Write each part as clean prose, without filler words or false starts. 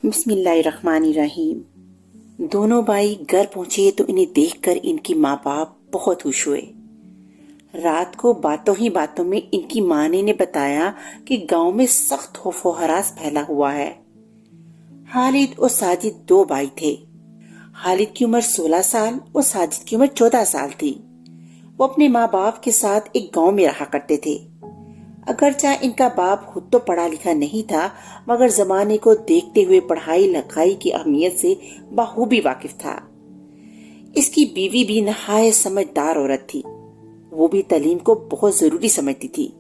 बिस्मिल्लाहिर्रहमानिर्रहीम। दोनों भाई घर पहुंचे तो इन्हें देखकर इनकी माँ बाप बहुत खुश हुए। रात को बातों ही बातों में इनकी माँ ने इन्हें बताया कि गांव में सख्त खौफ व हरास फैला हुआ है। खालिद और साजिद दो भाई थे। खालिद की उम्र 16 साल और साजिद की उम्र 14 साल थी। वो अपने माँ बाप के साथ एक गांव में रहा करते थे। अगरचे इनका बाप खुद तो पढ़ा लिखा नहीं था, मगर जमाने को देखते हुए पढ़ाई लिखाई की अहमियत से बखूबी वाकिफ था। इसकी बीवी भी नहायत समझदार औरत थी। वो भी तालीम को बहुत जरूरी समझती थी।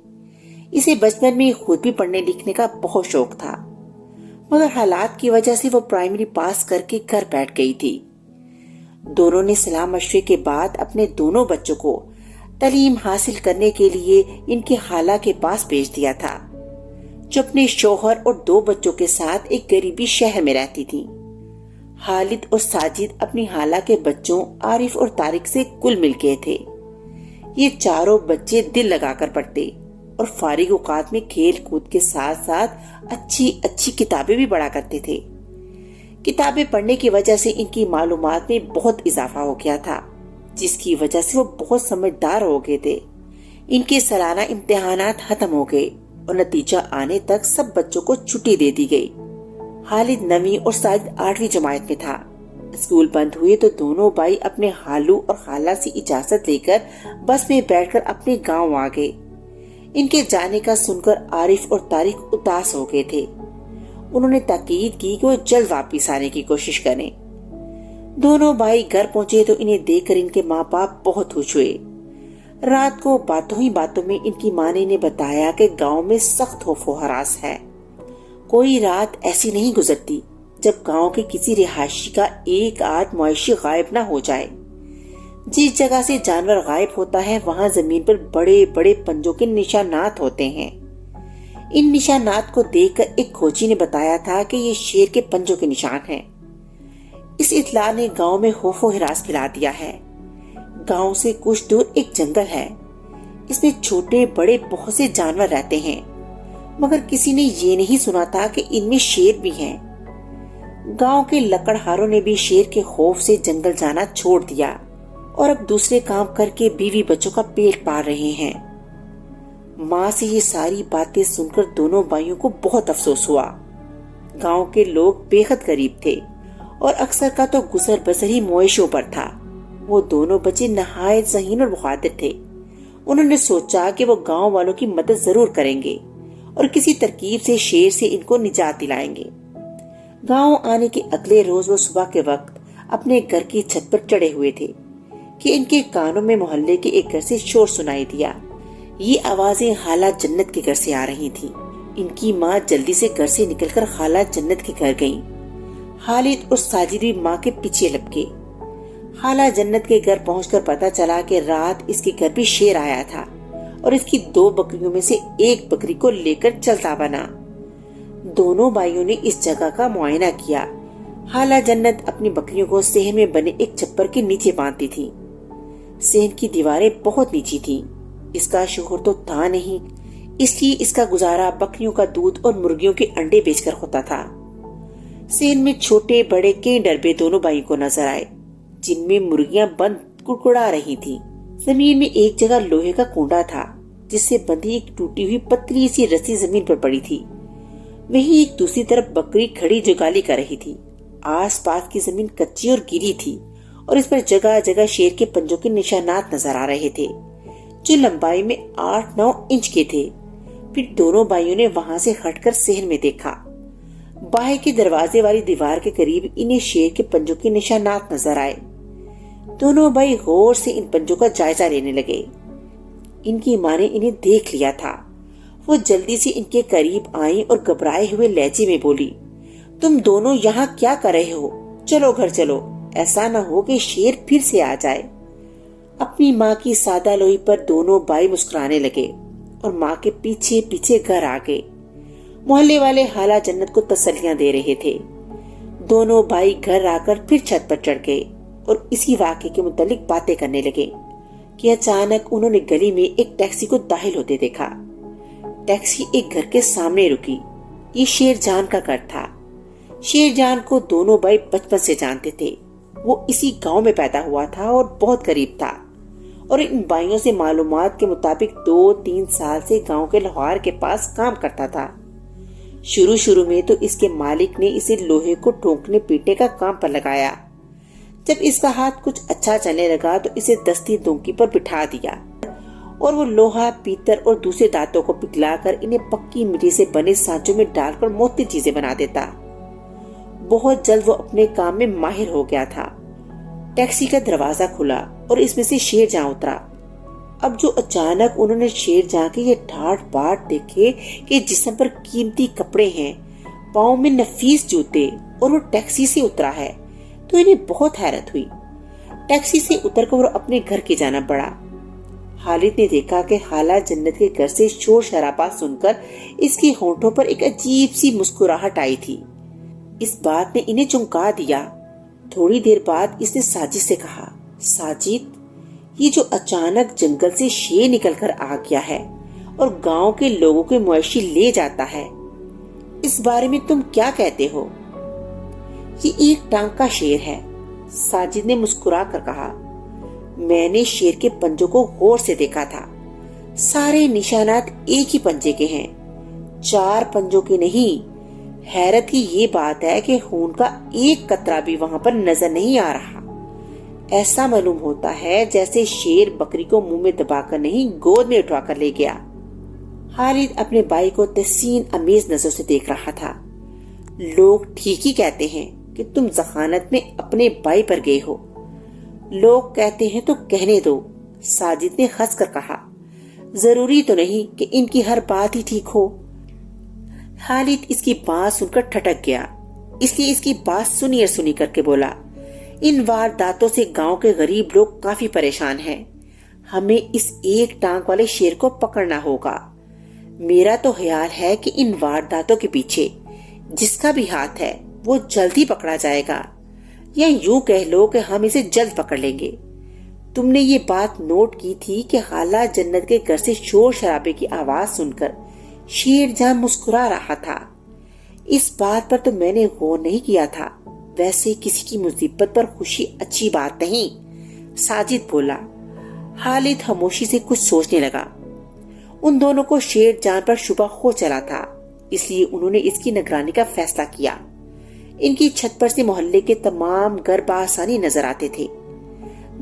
इसे बचपन में खुद भी पढ़ने लिखने का बहुत शौक था, मगर हालात की वजह से वो प्राइमरी पास करके घर बैठ गई थी। दोनों ने सलाह मशवरे के बाद अपने दोनों बच्चों को तालीम हासिल करने के लिए इनके खाला के पास भेज दिया था, जो अपने शौहर और दो बच्चों के साथ एक गरीबी शहर में रहती थी। खालिद और साजिद अपनी खाला के बच्चों आरिफ और तारिक से कुल मिल गए थे। ये चारों बच्चे दिल लगाकर पढ़ते और फारिग औकात में खेल कूद के साथ साथ अच्छी अच्छी किताबें भी पढ़ा करते थे। किताबें पढ़ने की वजह से इनकी मालूमात में बहुत इजाफा हो गया था, जिसकी वजह से वो बहुत समझदार हो गए थे। इनके सालाना इम्तिहानात खत्म हो गए और नतीजा आने तक सब बच्चों को छुट्टी दे दी गई। खालिद 9वीं और साजिद 8वीं जमात में था। स्कूल बंद हुए तो दोनों भाई अपने खालू और खाला से इजाजत लेकर बस में बैठकर अपने गांव आ गए। इनके जाने का सुनकर आरिफ और तारिक उदास हो गए थे। उन्होंने ताकीद की कि वो जल्द वापिस आने की कोशिश करें। दोनों भाई घर पहुंचे तो इन्हें देखकर इनके माँ बाप बहुत खुश हुए। रात को बातों ही बातों में इनकी माँ ने इन्हें बताया कि गांव में सख्त खौफ व हरास है। कोई रात ऐसी नहीं गुजरती जब गांव के किसी रिहायशी का एक आध मुआशी गायब न हो जाए। जिस जगह से जानवर गायब होता है वहाँ जमीन पर बड़े बड़े पंजों के निशानात होते हैं। इन निशानात को देखकर एक खोजी ने बताया था कि ये शेर के पंजों के निशान हैं। इस इत्तला ने गांव में खौफ व हिरास फैला दिया है। गांव से कुछ दूर एक जंगल है। इसमें छोटे बड़े बहुत से जानवर रहते हैं, मगर किसी ने ये नहीं सुना था कि इनमें शेर भी हैं। गांव के लकड़हारों ने भी शेर के खौफ से जंगल जाना छोड़ दिया और अब दूसरे काम करके बीवी बच्चों का पेट पाल रहे हैं। माँ से ये सारी बातें सुनकर दोनों भाइयों को बहुत अफसोस हुआ। गांव के लोग बेहद गरीब थे और अक्सर का तो गुजर बसर ही मुआशों पर था। वो दोनों बच्चे नहायत ज़हीन और बहादुर थे। उन्होंने सोचा कि वो गांव वालों की मदद जरूर करेंगे और किसी तरकीब से शेर से इनको निजात दिलाएंगे। गांव आने के अगले रोज वो सुबह के वक्त अपने घर की छत पर चढ़े हुए थे कि इनके कानों में मोहल्ले के एक घर से शोर सुनाई दिया। ये आवाजें खाला जन्नत के घर से आ रही थी। इनकी माँ जल्दी से घर से निकलकर खाला जन्नत के घर गयी। खालिद और साजिद भी माँ के पीछे लपके। खाला जन्नत के घर पहुंचकर पता चला कि रात इसके घर भी शेर आया था और इसकी 2 बकरियों में से एक बकरी को लेकर चलता बना। दोनों भाइयों ने इस जगह का मुआयना किया। खाला जन्नत अपनी बकरियों को सहन में बने एक छप्पर के नीचे बांधती थी। सहन की दीवारें बहुत नीची थी। इसका शोहर तो था नहीं, इसलिए इसका गुजारा बकरियों का दूध और मुर्गियों के अंडे बेचकर होता था। सहन में छोटे बड़े कई डरबे दोनों भाई को नजर आए, जिनमें मुर्गियां बंद कुड़कुड़ा रही थी। जमीन में एक जगह लोहे का कुंडा था, जिससे बंधी एक टूटी हुई पतली सी रस्सी जमीन पर पड़ी थी। वहीं एक दूसरी तरफ बकरी खड़ी जुगाली कर रही थी। आसपास की जमीन कच्ची और गिरी थी और इस पर जगह जगह शेर के पंजों के निशानात नजर आ रहे थे, जो लंबाई में 8-9 इंच के थे। फिर दोनों भाइयों ने वहां से हटकर सहन में देखा। बाहर के दरवाजे वाली दीवार के करीब इन्हें शेर के पंजों के निशानात नजर आए। दोनों भाई गौर से इन पंजों का जायजा लेने लगे। इनकी माँ ने इन्हें देख लिया था। वो जल्दी से इनके करीब आई और घबराए हुए लहजे में बोली, तुम दोनों यहाँ क्या कर रहे हो? चलो घर चलो, ऐसा न हो कि शेर फिर से आ जाए। अपनी माँ की सादा लोई पर दोनों भाई मुस्कुराने लगे और माँ के पीछे पीछे घर आ गए। मोहल्ले वाले खाला जन्नत को तसल्लियां दे रहे थे। दोनों भाई घर आकर फिर छत पर चढ़ गए और इसी वाक़े के मुतालिक बातें करने लगे कि अचानक उन्होंने गली में एक टैक्सी को दाखिल होते देखा। टैक्सी एक घर के सामने रुकी। ये शेर जान का घर था। شیر جان کو دونوں بھائی بچپن سے جانتے تھے. وہ اسی گاؤں میں پیدا ہوا تھا اور بہت غریب تھا، اور ان بھائیوں سے معلومات کے مطابق 2-3 سال سے گاؤں کے لوہار کے پاس کام کرتا تھا. شروع میں تو اس کے مالک نے اسے لوہے کو ٹھوکنے پیٹنے کا کام پر لگایا. جب اس کا ہاتھ کچھ اچھا چلنے لگا تو اسے دستی دونکی پر بٹھا دیا اور وہ لوہا، پیتل اور دوسرے دانتوں کو پگھلا کر انہیں پکی مٹی سے بنے سانچوں میں ڈال کر موتی چیزیں بنا دیتا. بہت جلد وہ اپنے کام میں ماہر ہو گیا تھا. ٹیکسی کا دروازہ کھلا اور اس میں سے شیر جہاں اترا. اب جو اچانک انہوں نے شیر جہاں کے یہ ٹھاٹ باٹ دیکھے کہ جسم پر قیمتی کپڑے ہیں، پاؤں میں نفیس جوتے، اور وہ ٹیکسی سے اترا ہے، تو انہیں بہت حیرت ہوئی. ٹیکسی سے اتر کر وہ اپنے گھر کی جانب بڑھا. خالد نے دیکھا کہ خالہ جنت کے گھر سے شور شرابہ سن کر اس کے ہونٹوں پر ایک عجیب سی مسکراہٹ آئی تھی. اس بات نے انہیں چونکا دیا. تھوڑی دیر بعد اس نے ساجد سے کہا، ساجد، یہ جو اچانک جنگل سے شیر نکل کر آ گیا ہے اور گاؤں کے لوگوں کے معاشی لے جاتا ہے، اس بارے میں تم کیا کہتے ہو؟ یہ ایک ٹانگ کا شیر ہے، ساجد نے مسکرا کر کہا. میں نے شیر کے پنجوں کو غور سے دیکھا تھا. سارے نشانات ایک ہی پنجے کے ہیں، 4 پنجوں کے نہیں. حیرت کی یہ بات ہے کہ خون کا ایک قطرہ بھی وہاں پر نظر نہیں آ رہا. ایسا معلوم ہوتا ہے جیسے شیر بکری کو منہ میں دبا کر نہیں، گود میں اٹھا کر لے گیا. خالد اپنے بھائی کو تحسین امیز نظروں سے دیکھ رہا تھا. لوگ ٹھیک ہی کہتے ہیں کہ تم ذخانت میں اپنے بھائی پر گئے ہو. لوگ کہتے ہیں تو کہنے دو، ساجد نے ہنس کر کہا. ضروری تو نہیں کہ ان کی ہر بات ہی ٹھیک ہو. خالد اس کی بات سن کر ٹھٹک گیا، اس لیے اس کی بات سنی کر کے بولا، ان وارداتوں سے گاؤں کے غریب لوگ کافی پریشان ہیں. ہمیں اس ایک ٹانگ والے شیر کو پکڑنا ہوگا. میرا تو خیال ہے کہ ان وارداتوں کے پیچھے جس کا بھی ہاتھ ہے وہ جلد ہی پکڑا جائے گا، یا یوں کہہ لو کہ ہم اسے جلد پکڑ لیں گے. تم نے یہ بات نوٹ کی تھی کہ خالہ جنت کے گھر سے شور شرابے کی آواز سن کر شیر جہاں مسکرا رہا تھا؟ اس بات پر تو میں نے غور نہیں کیا تھا. ویسے کسی کی مصیبت پر خوشی اچھی بات نہیں، ساجد بولا. خالد خاموشی سے کچھ سوچنے لگا. ان دونوں کو شیر جان پر شبہ ہو چلا تھا، اس لیے انہوں نے اس کی نگرانی کا فیصلہ کیا. ان کی چھت پر سے محلے کے تمام گھر بآسانی نظر آتے تھے.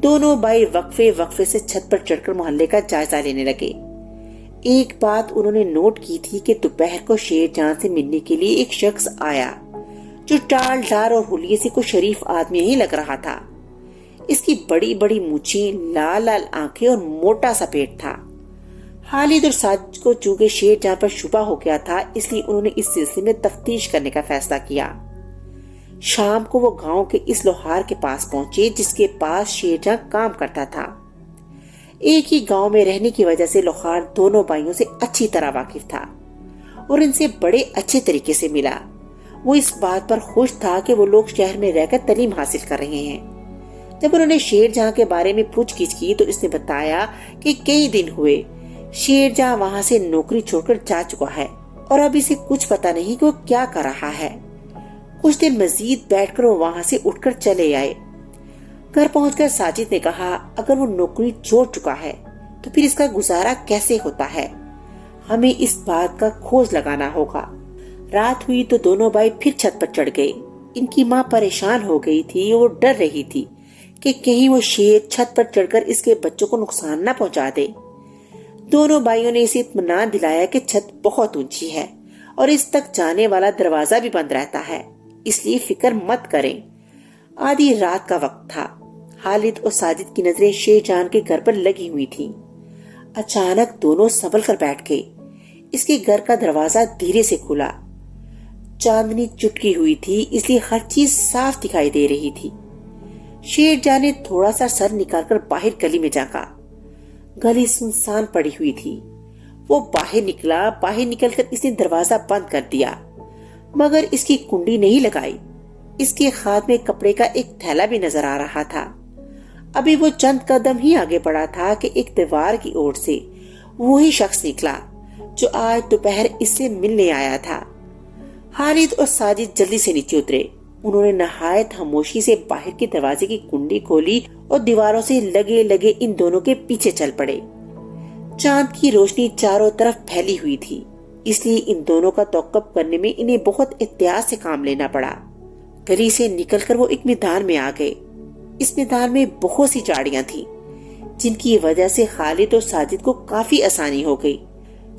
دونوں بھائی وقفے سے چھت پر چڑھ کر محلے کا جائزہ لینے لگے. ایک بات انہوں نے نوٹ کی تھی کہ دوپہر کو شیر جان سے ملنے کے لیے ایک شخص آیا جو ٹال ڈار اور حلیے سے کوئی شریف آدمی نہیں لگ رہا تھا. اس کی بڑی بڑی مونچھیں، لال لال آنکھیں اور موٹا سا پیٹ تھا. خالد اور ساجد کو چونکہ شیر جہاں پر شبہ ہو گیا تھا، اس لیے انہوں نے اس سلسلے میں تفتیش کرنے کا فیصلہ کیا. شام کو وہ گاؤں کے اس لوہار کے پاس پہنچے جس کے پاس شیر جہاں کام کرتا تھا. ایک ہی گاؤں میں رہنے کی وجہ سے لوہار دونوں بھائیوں سے اچھی طرح واقف تھا اور ان سے بڑے اچھے طریقے سے ملا. وہ اس بات پر خوش تھا کہ وہ لوگ شہر میں رہ کر تعلیم حاصل کر رہے ہیں. جب انہوں نے شیر جہاں کے بارے میں پوچھ گچھ کی تو اس نے بتایا کہ کئی دن ہوئے شیر جہاں وہاں سے نوکری چھوڑ کر جا چکا ہے اور اب اسے کچھ پتا نہیں کہ وہ کیا کر رہا ہے. کچھ دن مزید بیٹھ کر وہ وہاں سے اٹھ کر چلے آئے. گھر پہنچ کر ساجد نے کہا، اگر وہ نوکری چھوڑ چکا ہے تو پھر اس کا گزارا کیسے ہوتا ہے؟ ہمیں اس بات کا کھوج لگانا ہوگا. رات ہوئی تو دونوں بھائی پھر چھت پر چڑھ گئے. ان کی ماں پریشان ہو گئی تھی اور ڈر رہی تھی کہ کہیں وہ شیر چھت پر چڑھ کر اس کے بچوں کو نقصان نہ پہنچا دے. دونوں بھائیوں نے اسے اطمینان دلایا کہ چھت بہت اونچی ہے اور اس تک جانے والا دروازہ بھی بند رہتا ہے، اس لیے فکر مت کریں. آدھی رات کا وقت تھا. خالد اور ساجد کی نظریں شیر جان کے گھر پر لگی ہوئی تھی. اچانک دونوں سنبھل کر بیٹھ گئے. اس کے گھر کا دروازہ دھیرے سے کھلا. چاندنی چٹکی ہوئی تھی، اس لیے ہر چیز صاف دکھائی دے رہی تھی. شیر جان نے تھوڑا سا سر نکال کر باہر گلی میں جھانکا. گلی سنسان پڑی ہوئی تھی. وہ باہر نکل کر اس نے دروازہ بند کر دیا، مگر اس کی کنڈی نہیں لگائی. اس کے ہاتھ میں کپڑے کا ایک تھیلا بھی نظر آ رہا تھا. ابھی وہ چند قدم ہی آگے بڑھا تھا کہ ایک دیوار کی اوٹ سے وہی شخص نکلا جو آج دوپہر اس سے ملنے آیا تھا. खालिद और साजिद जल्दी से नीचे उतरे। उन्होंने नहायत खामोशी से बाहर के दरवाजे की कुंडी खोली और दीवारों से लगे लगे इन दोनों के पीछे चल पड़े। चांद की रोशनी चारों तरफ फैली हुई थी, इसलिए इन दोनों का तौक़्क़ुफ़ करने में इन्हें बहुत एहतियात से काम लेना पड़ा। गली से निकलकर वो एक मैदान में आ गए। इस मैदान में बहुत सी झाड़ियां थी, जिनकी वजह से खालिद और साजिद को काफी आसानी हो गई,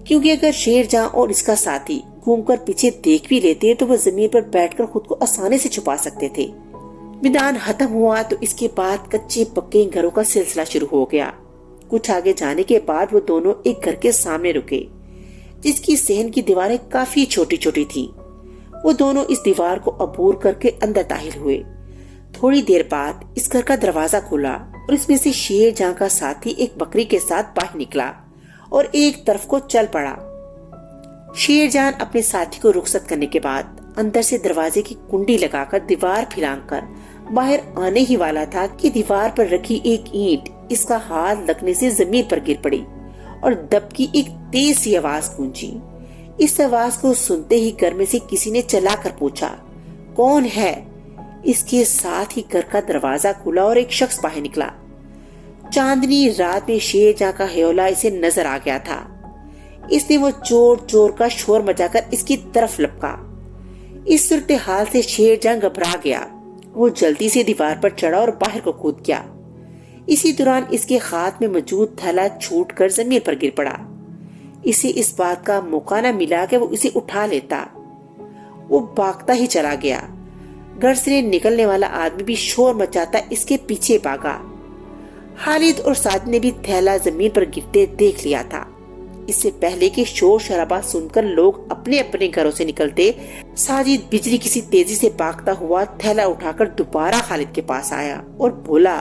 क्योंकि अगर शेरजान और इसका साथी घूमकर पीछे देख भी लेते तो वो जमीन पर बैठकर खुद को आसानी से छुपा सकते थे। मैदान खत्म हुआ तो इसके बाद कच्चे पक्के घरों का सिलसिला शुरू हो गया। कुछ आगे जाने के बाद वो दोनों एक घर के सामने रुके, जिसकी सहन की दीवारें काफी छोटी छोटी थी। वो दोनों इस दीवार को अबूर करके अंदर दाखिल हुए। थोड़ी देर बाद इस घर का दरवाजा खुला और इसमें से शेरजान का साथी एक बकरी के साथ बाहर निकला और एक तरफ को चल पड़ा। शेरजान अपने साथी को रुखसत करने के बाद अंदर से दरवाजे की कुंडी लगाकर दीवार फिरांकर बाहर आने ही वाला था कि दीवार पर रखी एक ईंट इसका हाथ लगने से जमीन पर गिर पड़ी और दबकी एक तेज सी आवाज गूंजी। इस आवाज को सुनते ही घर में से किसी ने चलाकर पूछा, कौन है? इसके साथ ही घर का दरवाजा खुला और एक शख्स बाहर निकला। चांदनी रात में शेरजान का हयोला इसे नजर आ गया था, इसलिए वो चोर चोर का शोर मचाकर इसकी तरफ लपका। इस सूरत हाल से शेरजान घबरा गया। वो जल्दी से दीवार पर चढ़ा और बाहर को कूद गया। इसी दौरान इसके हाथ में मौजूद थैला छूटकर जमीन पर गिर पड़ा। इसे इस बात का मौका न मिला कि वो इसे उठा लेता। वो भागता ही चला गया। घर से निकलने वाला आदमी भी शोर मचाता इसके पीछे भागा। खालिद और साजिद ने भी थैला जमीन पर गिरते देख लिया था। इससे पहले कि शोर शराबा सुनकर लोग अपने अपने घरों से निकलते, साजिद बिजली किसी तेजी से भागता हुआ थैला उठाकर दोबारा खालिद के पास आया और बोला,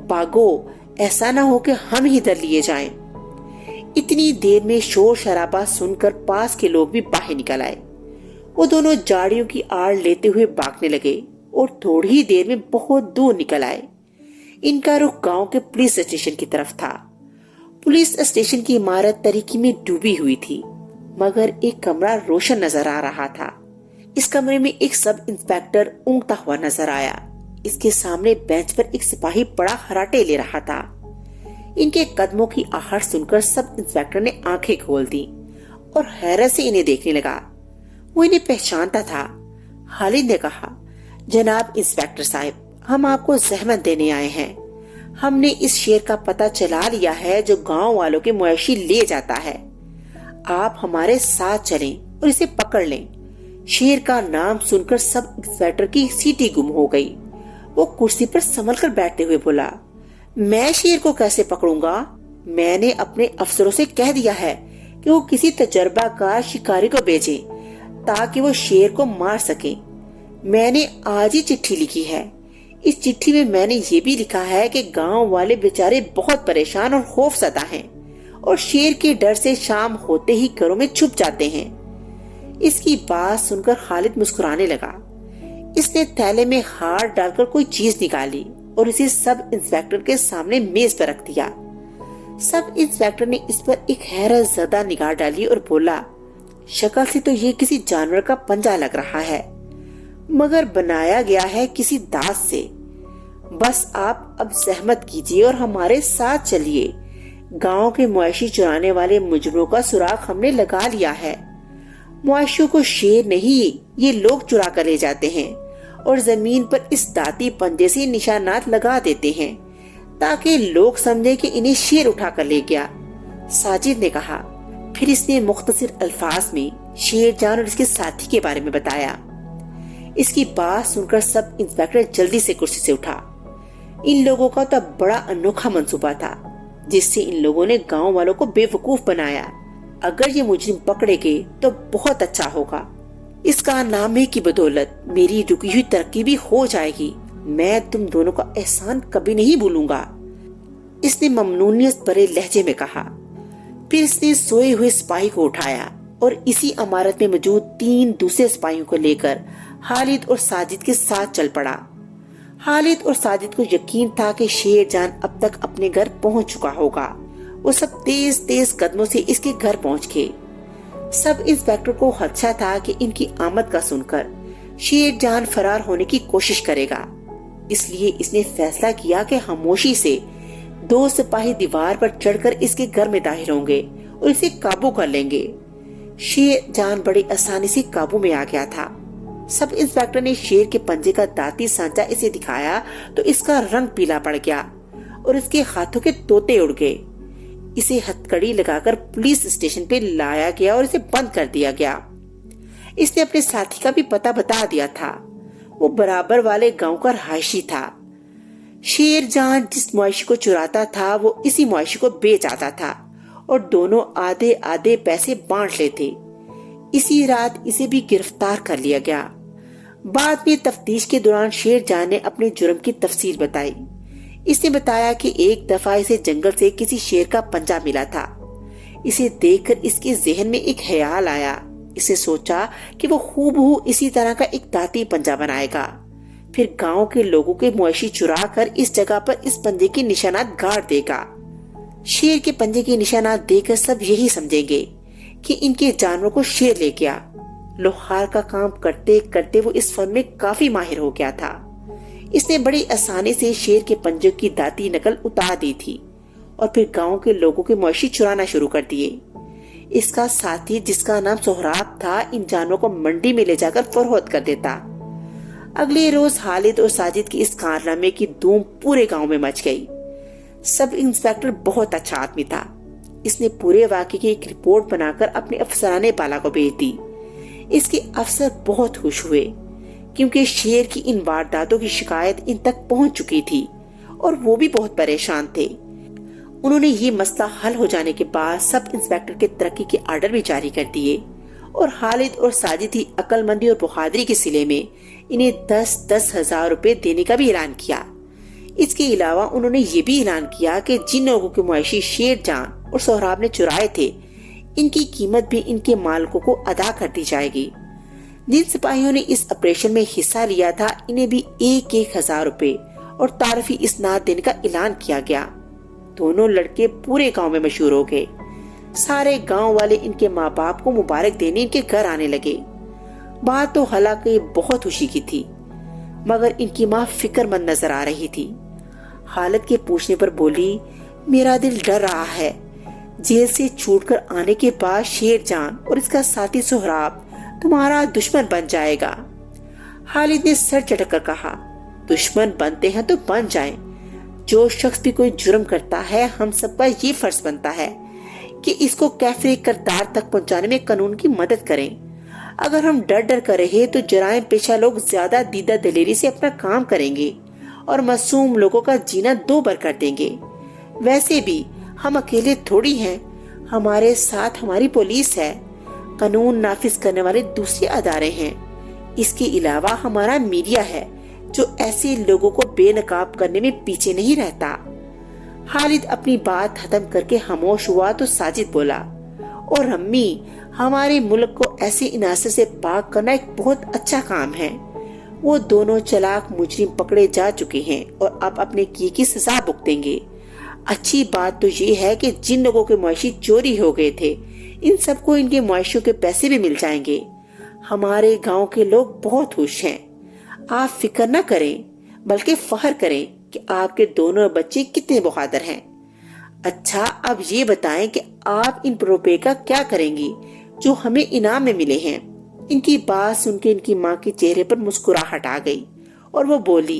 भागो, ऐसा ना हो कि हम ही डर लिए जाएं। इतनी देर में शोर शराबा सुनकर पास के लोग भी बाहर निकल आए। वो दोनों झाड़ियों की आड़ लेते हुए भागने लगे और थोड़ी ही देर में बहुत दूर निकल आए। इनका रुख गांव के पुलिस स्टेशन की तरफ था। पुलिस स्टेशन की इमारत तारीकी में डूबी हुई थी, मगर एक कमरा रोशन नजर आ रहा था। इस कमरे में एक सब इंस्पेक्टर ऊँघता हुआ नजर आया। इसके सामने बेंच पर एक सिपाही बड़ा खर्राटे ले रहा था। इनके कदमों की आहट सुनकर सब इंस्पेक्टर ने आंखें खोल दी और हैरत से इन्हें देखने लगा। वो इन्हें पहचानता था। खालिद ने कहा, जनाब इंस्पेक्टर साहब, हम आपको जहमत देने आए हैं। हमने इस शेर का पता चला लिया है जो गांव वालों के मुआशी ले जाता है। आप हमारे साथ चलें और इसे पकड़ लें। शेर का नाम सुनकर सब इंस्पेक्टर की सीटी गुम हो गई। वो कुर्सी पर संभल कर बैठते हुए बोला, मैं शेर को कैसे पकड़ूंगा? मैंने अपने अफसरों से कह दिया है कि वो किसी तजर्बाकार शिकारी को भेजें ताकि वो शेर को मार सके। मैंने आज ही चिट्ठी लिखी है। इस चिट्ठी में मैंने ये भी लिखा है कि गांव वाले बेचारे बहुत परेशान और खौफजदा हैं और शेर के डर से शाम होते ही घरों में छुप जाते हैं। इसकी बात सुनकर खालिद मुस्कुराने लगा। इसने थैले में हाथ डालकर कोई चीज निकाली और इसे सब इंस्पेक्टर के सामने मेज पर रख दिया। सब इंस्पेक्टर ने इस पर एक हैरत ज़दा निगाह डाली और बोला, शक्ल से तो ये किसी जानवर का पंजा लग रहा है, मगर बनाया गया है किसी दांत से। बस आप अब जहमत कीजिए और हमारे साथ चलिए। गांव के मुआशी चुराने वाले मुजरिमों का सुराग हमने लगा लिया है। मुआशियों को शेर नहीं, ये लोग चुरा कर ले जाते हैं और जमीन पर इस दाती पंजे से निशानात लगा देते हैं ताकि लोग समझे कि इन्हें शेर उठा कर ले गया। साजिद ने कहा। फिर इसने मुख्तसर अल्फाज में शेरजान और इसके साथी के बारे में बताया। इसकी बात सुनकर सब इंस्पेक्टर जल्दी से कुर्सी से उठा। इन लोगों का तो बड़ा अनोखा मंसूबा था, जिससे इन लोगों ने गांव वालों को बेवकूफ बनाया। अगर ये मुजरिम पकड़े गए तो बहुत अच्छा होगा। इस कारनामे की बदौलत मेरी रुकी हुई तरक्की भी हो जाएगी। मैं तुम दोनों का एहसान कभी नहीं भूलूंगा, इसने ममनूनियत भरे लहजे में कहा। फिर इसने सोए हुए सिपाही को उठाया और इसी इमारत में मौजूद 3 दूसरे सिपाहियों को लेकर खालिद और साजिद के साथ चल पड़ा। खालिद और साजिद को यकीन था कि शेरजान अब तक अपने घर पहुंच चुका होगा। वो सब तेज तेज कदमों से इसके घर पहुंच गए। सब इंस्पेक्टर को खदशा था कि इनकी आमद का सुनकर शेर जान फरार होने की कोशिश करेगा, इसलिए इसने फैसला किया कि खामोशी से 2 सिपाही दीवार पर चढ़कर इसके घर में दाखिल होंगे और इसे काबू कर लेंगे। शेर जान बड़ी आसानी से काबू में आ गया था। सब इंस्पेक्टर ने शेर के पंजे का दांती सांचा इसे दिखाया तो इसका रंग पीला पड़ गया और इसके हाथों के तोते उड़ गए। इसे हथकड़ी लगाकर पुलिस स्टेशन पे लाया गया और इसे बंद कर दिया गया। इसने अपने साथी का भी पता बता दिया था। वो बराबर वाले गांव का रहायशी था। शेर जान जिस मुआशी को चुराता था वो इसी मुआशी को बेच आता था और दोनों आधे आधे पैसे बांट लेते। इसी रात इसे भी गिरफ्तार कर लिया गया। बाद में तफ्तीश के दौरान शेर जान ने अपने जुर्म की तफसील बताई। इसने बताया कि एक दफा इसे जंगल से किसी शेर का पंजा मिला था। इसे देखकर इसके जहन में एक ख्याल आया। इसे सोचा कि वो हूबहू इसी तरह का एक दांती पंजा बनाएगा, फिर गांव के लोगों के मुआशी चुरा कर इस जगह पर इस पंजे के निशानात गाड़ देगा। शेर के पंजे के निशानात देखकर सब यही समझेंगे कि इनके जानवरों को शेर ले गया। लोहार का काम करते करते वो इस फन में काफी माहिर हो गया था। इसने बड़ी आसानी से शेर के पंजे की दाती नकल उतार दी थी और फिर गांव के लोगों के मुआशी चुराना शुरू कर दिए। इसका साथी जिसका नाम सोहराब था इन जानवरों को मंडी में ले जाकर फरोख्त कर देता। अगले रोज खालिद और साजिद के इस कारनामे की धूम पूरे गांव में मच गई। सब इंस्पेक्टर बहुत अच्छा आदमी था। इसने पूरे वाक़े की एक रिपोर्ट बनाकर अपने अफसराने बाला को भेज दी। इसके अफसर बहुत खुश हुए क्योंकि शेर की इन वारदातों की शिकायत इन तक पहुंच चुकी थी और वो भी बहुत परेशान थे। उन्होंने ये मसला हल हो जाने के बाद सब इंस्पेक्टर के तरक्की के आर्डर भी जारी कर दिए और खालिद और साजिद ही अक्लमंदी और बहादुरी के सिले में इन्हें 10-10 हजार रुपए देने का भी ऐलान किया। इसके अलावा उन्होंने ये भी ऐलान किया कि जिन लोगों के मुआशी शेर जान और सोहराब ने चुराए थे इनकी कीमत भी इनके मालिकों को अदा कर दी जाएगी। जिन सिपाहियों ने इस ऑपरेशन में हिस्सा लिया था इन्हें भी 1-1 हजार रुपए और तारफी इसनाद देने का ऐलान किया गया। दोनों लड़के पूरे गांव में मशहूर हो गए। सारे गांव वाले इनके माँ बाप को मुबारक देने इनके घर आने लगे। बात तो हालांकि बहुत खुशी की थी, मगर इनकी माँ फिक्रमंद नजर आ रही थी। खालिद के पूछने पर बोली, मेरा दिल डर रहा है। जेल से छूटकर आने के बाद शेर जान और इसका साथी सोहराब तुम्हारा दुश्मन बन जाएगा। खालिद ने सर चटक कर कहा, दुश्मन बनते हैं तो बन जाएं। जो शख्स भी कोई जुर्म करता है हम सबका ये फर्ज बनता है कि इसको कैफे करदार तक पहुंचाने में कानून की मदद करें। अगर हम डर डर कर रहे तो जराइम पेशा लोग ज्यादा दीदा दलेरी से अपना काम करेंगे और मासूम लोगों का जीना 2 बार कर देंगे। वैसे भी हम अकेले थोड़ी हैं, हमारे साथ हमारी पुलिस है, कानून नाफिज करने वाले दूसरे अदारे हैं। इसके अलावा हमारा मीडिया है जो ऐसे लोगों को बेनकाब करने में पीछे नहीं रहता। खालिद अपनी बात खत्म करके खामोश हुआ तो साजिद बोला, और अम्मी, हमारे मुल्क को ऐसे इनासर से पाक करना एक बहुत अच्छा काम है। वो दोनों चालाक मुजरिम पकड़े जा चुके हैं और अब अपने किए की सजा भुगतेंगे। अच्छी बात तो ये है कि जिन लोगों के मुआशी चोरी हो गए थे इन सबको इनके मुआशियों के पैसे भी मिल जाएंगे। हमारे गांव के लोग बहुत खुश हैं। आप फिक्र न करें, बल्कि फख्र करें कि आपके दोनों बच्चे कितने बहादुर हैं। अच्छा, अब ये बताएं कि आप इन रुपए का क्या करेंगी जो हमें इनाम में मिले हैं। इनकी बात सुनकर इनकी माँ के चेहरे पर मुस्कुराहट आ गई और वो बोली,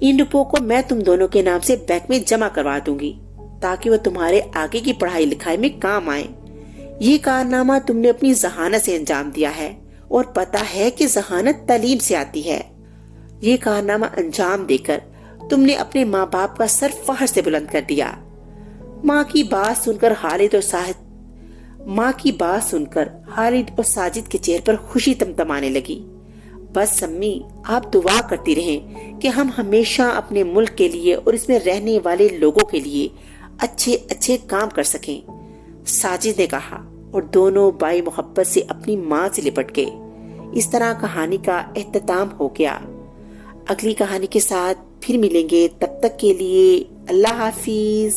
इन रुपयों को मैं तुम दोनों के नाम से बैंक में जमा करवा दूंगी ताकि वो तुम्हारे आगे की पढ़ाई लिखाई में काम आए। ये कारनामा तुमने अपनी जहानत से अंजाम दिया है और पता है कि जहानत तालीम से आती है। ये कारनामा अंजाम देकर तुमने अपने माँ बाप का सर फख्र से बुलंद कर दिया। माँ की बात सुनकर खालिद और साजिद के चेहरे पर खुशी तमतमाने लगी। बस अम्मी, आप दुआ करती रहें कि हम हमेशा अपने मुल्क के लिए और इसमें रहने वाले लोगों के लिए अच्छे अच्छे काम कर सकें, साजिद ने कहा, और दोनों भाई मोहब्बत से अपनी माँ से लिपट गए। इस तरह कहानी का इख्तिताम हो गया। अगली कहानी के साथ फिर मिलेंगे, तब तक के लिए अल्लाह हाफिज।